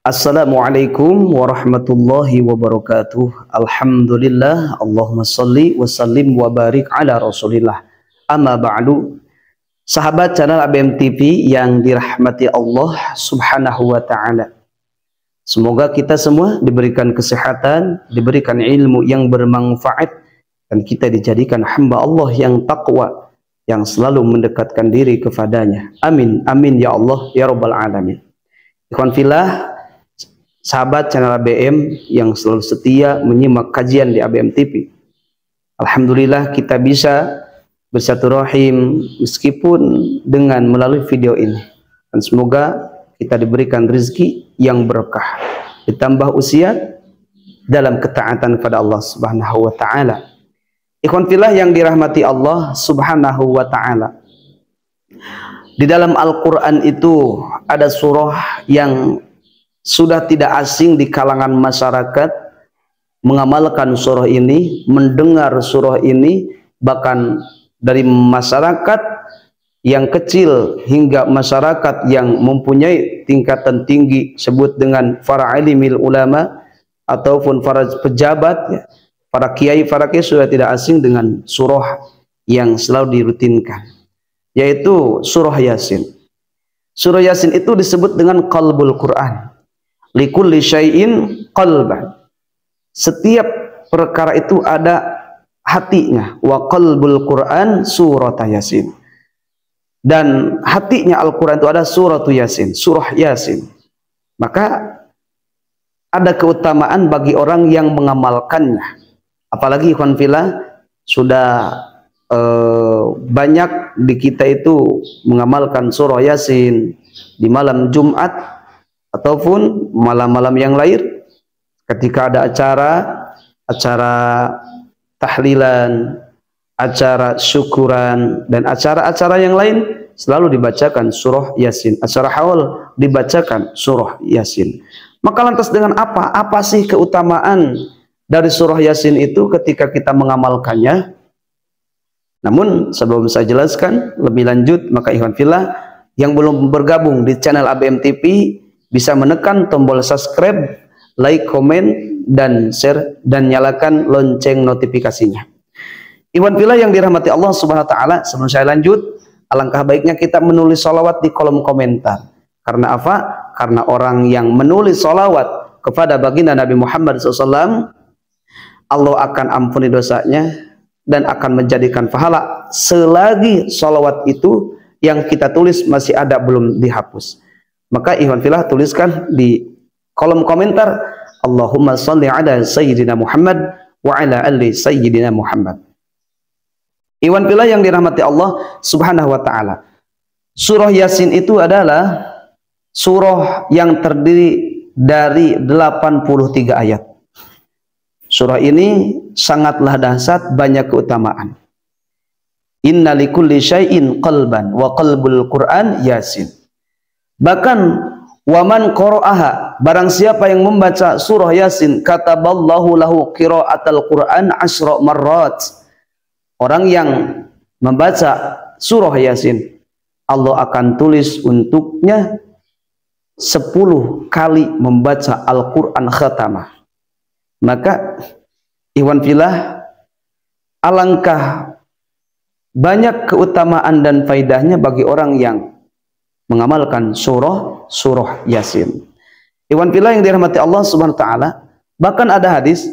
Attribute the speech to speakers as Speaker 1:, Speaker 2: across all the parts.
Speaker 1: Assalamualaikum warahmatullahi wabarakatuh. Alhamdulillah, Allahumma salli wa sallim wa barik ala rasulillah. Amma ba'du. Sahabat channel ABM TV yang dirahmati Allah subhanahu wa ta'ala, semoga kita semua diberikan kesehatan, diberikan ilmu yang bermanfaat, dan kita dijadikan hamba Allah yang taqwa, yang selalu mendekatkan diri kepadanya. Amin, amin ya Allah ya rabbal alamin. Ikhwan fillah, sahabat channel ABM yang selalu setia menyimak kajian di ABM TV, alhamdulillah kita bisa bersilaturahim meskipun dengan melalui video ini, dan semoga kita diberikan rezeki yang berkah, ditambah usia dalam ketaatan kepada Allah subhanahu wa ta'ala. Ikhwan fillah yang dirahmati Allah subhanahu wa ta'ala, di dalam Al-Quran itu ada surah yang sudah tidak asing di kalangan masyarakat mengamalkan surah ini, mendengar surah ini, bahkan dari masyarakat yang kecil hingga masyarakat yang mempunyai tingkatan tinggi, sebut dengan para alimil ulama ataupun para pejabat, para kiai sudah tidak asing dengan surah yang selalu dirutinkan, yaitu surah Yasin. Surah Yasin itu disebut dengan qalbul Quran. Likulli syai'in qalban. Setiap perkara itu ada hatinya. Wa qalbul Quran surat Yasin. Dan hatinya Al-Quran itu ada surat Yasin, surah Yasin. Maka ada keutamaan bagi orang yang mengamalkannya. Apalagi ikhwan fillah, sudah banyak di kita itu mengamalkan surah Yasin di malam Jumat ataupun malam-malam yang lain, ketika ada acara tahlilan, acara syukuran, dan acara-acara yang lain, selalu dibacakan surah Yasin. Acara haul dibacakan surah Yasin. Maka lantas dengan apa? Apa sih keutamaan dari surah Yasin itu ketika kita mengamalkannya? Namun sebelum saya jelaskan lebih lanjut, maka ikhwan fillah yang belum bergabung di channel ABM TV bisa menekan tombol subscribe, like, komen, dan share, dan nyalakan lonceng notifikasinya. Ikhwan fillah yang dirahmati Allah subhanahu wa ta'ala, sebelum saya lanjut, alangkah baiknya kita menulis sholawat di kolom komentar. Karena apa? Karena orang yang menulis sholawat kepada baginda Nabi Muhammad SAW, Allah akan ampuni dosanya dan akan menjadikan pahala selagi sholawat itu yang kita tulis masih ada, belum dihapus. Maka ikhwan fillah tuliskan di kolom komentar, Allahumma sholli ala sayyidina Muhammad wa ala ali sayyidina Muhammad. Ikhwan fillah yang dirahmati Allah subhanahu wa ta'ala, surah Yasin itu adalah surah yang terdiri dari 83 ayat. Surah ini sangatlah dahsyat, banyak keutamaan. Inna likulli syai'in qalban wa qalbul Quran Yasin. Bahkan waman qara'aha, barang siapa yang membaca surah Yasin, kataballahu lahu qira'atal Quran 10 marrat. Orang yang membaca surah Yasin, Allah akan tulis untuknya 10 kali membaca Al-Quran khatamah. Maka ikhwan fillah, alangkah banyak keutamaan dan faidahnya bagi orang yang mengamalkan surah Yasin. Ikhwan fillah yang dirahmati Allah subhanahu wa ta'ala, bahkan ada hadis,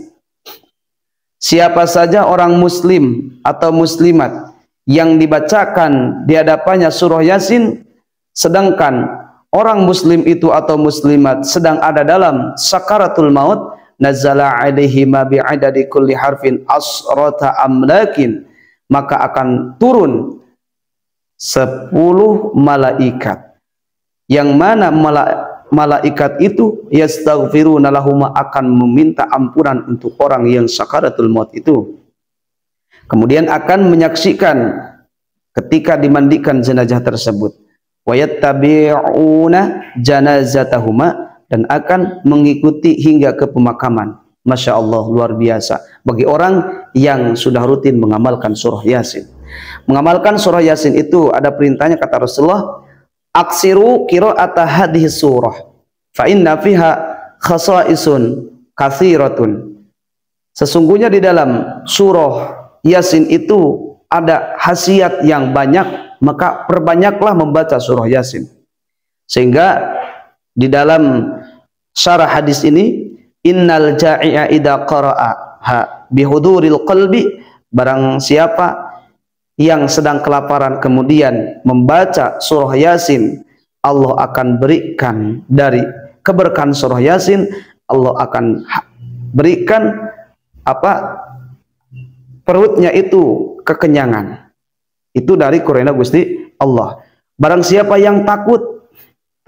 Speaker 1: siapa saja orang muslim atau muslimat yang dibacakan di hadapannya surah Yasin, sedangkan orang muslim itu atau muslimat sedang ada dalam sakaratul maut, nazala alaihi ma bi'adadi kulli harfin asrata amlakin, maka akan turun 10 malaikat, yang mana malaikat itu yastaghfiruna lahum, akan meminta ampunan untuk orang yang sakaratul maut itu. Kemudian akan menyaksikan ketika dimandikan jenazah tersebut, wa yattabi'una janazatahuma, dan akan mengikuti hingga ke pemakaman. Masya Allah, luar biasa bagi orang yang sudah rutin mengamalkan surah Yasin. Mengamalkan surah Yasin itu ada perintahnya, kata Rasulullah, aksiru qira'ata hadhihi surah Fa inna fiha khasa'isun katsiratun. Sesungguhnya di dalam surah Yasin itu ada khasiat yang banyak, maka perbanyaklah membaca surah Yasin. Sehingga di dalam syarah hadis ini, innal ja'i'a idza qara'aha bihuduril qalbi, barang siapa yang sedang kelaparan kemudian membaca surah Yasin, Allah akan berikan dari keberkahan surah Yasin, Allah akan berikan perutnya itu kekenyangan. Itu dari Qur'an Gusti Allah. Barang siapa yang takut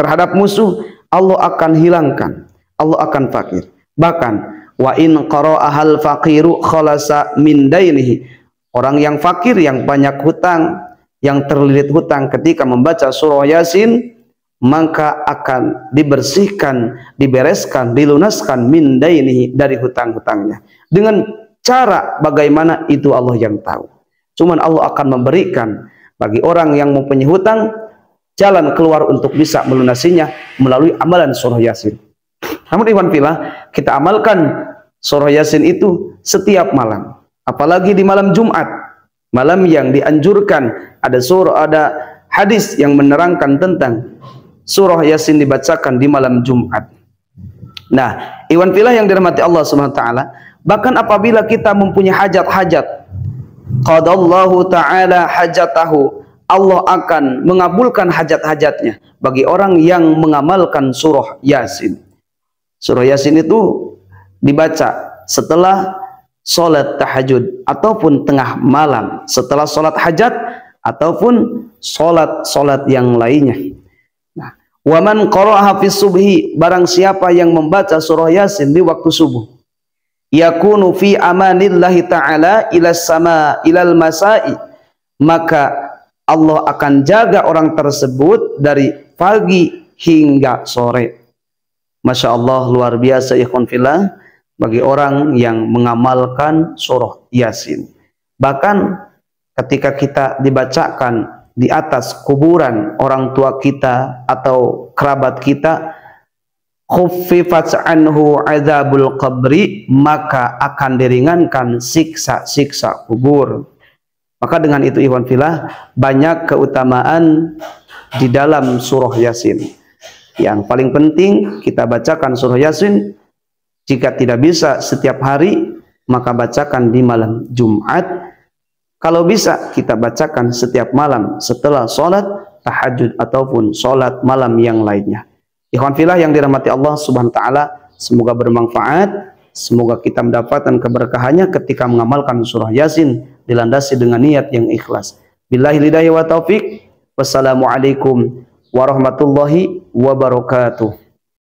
Speaker 1: terhadap musuh, Allah akan hilangkan, Allah akan fakir. Bahkan wa in qara'ahal faqiru khalasa min dainihi, orang yang fakir, yang banyak hutang, yang terlilit hutang, ketika membaca surah Yasin maka akan dibersihkan, dibereskan, dilunaskan min dainihi, dari hutang-hutangnya. Dengan cara bagaimana itu Allah yang tahu. Cuman Allah akan memberikan bagi orang yang mempunyai hutang jalan keluar untuk bisa melunasinya melalui amalan surah Yasin. Namun ikhwan fillah, kita amalkan surah Yasin itu setiap malam, apalagi di malam Jumat, malam yang dianjurkan. Ada hadis yang menerangkan tentang surah Yasin dibacakan di malam Jumat. Nah, ikhwan fillah yang dirahmati Allah Subhanahu wa taala, bahkan apabila kita mempunyai hajat-hajat, qadallahu ta'ala hajatahu, Allah akan mengabulkan hajat-hajatnya bagi orang yang mengamalkan surah Yasin. Surah Yasin itu dibaca setelah sholat tahajud ataupun tengah malam, setelah sholat hajat ataupun sholat yang lainnya. Nah, waman qara'aha fi subhi, barang siapa yang membaca surah Yasin di waktu subuh, yakunu fi amanillahi ta'ala ilal masai, maka Allah akan jaga orang tersebut dari pagi hingga sore. Masya Allah, luar biasa ikhwan fillah bagi orang yang mengamalkan surah Yasin. Bahkan ketika kita dibacakan di atas kuburan orang tua kita atau kerabat kita, khuffifat anhu adzabul qabri, maka akan diringankan siksa-siksa kubur. Maka dengan itu ikhwan fillah, banyak keutamaan di dalam surah Yasin. Yang paling penting kita bacakan surah Yasin. Jika tidak bisa setiap hari, maka bacakan di malam Jumat. Kalau bisa kita bacakan setiap malam setelah sholat tahajud ataupun sholat malam yang lainnya. Ikhwan fillah yang dirahmati Allah Subhanahu wa taala, semoga bermanfaat, semoga kita mendapatkan keberkahannya ketika mengamalkan surah Yasin, dilandasi dengan niat yang ikhlas. Billahi hidayah wa taufik. Wassalamualaikum warahmatullahi wabarakatuh.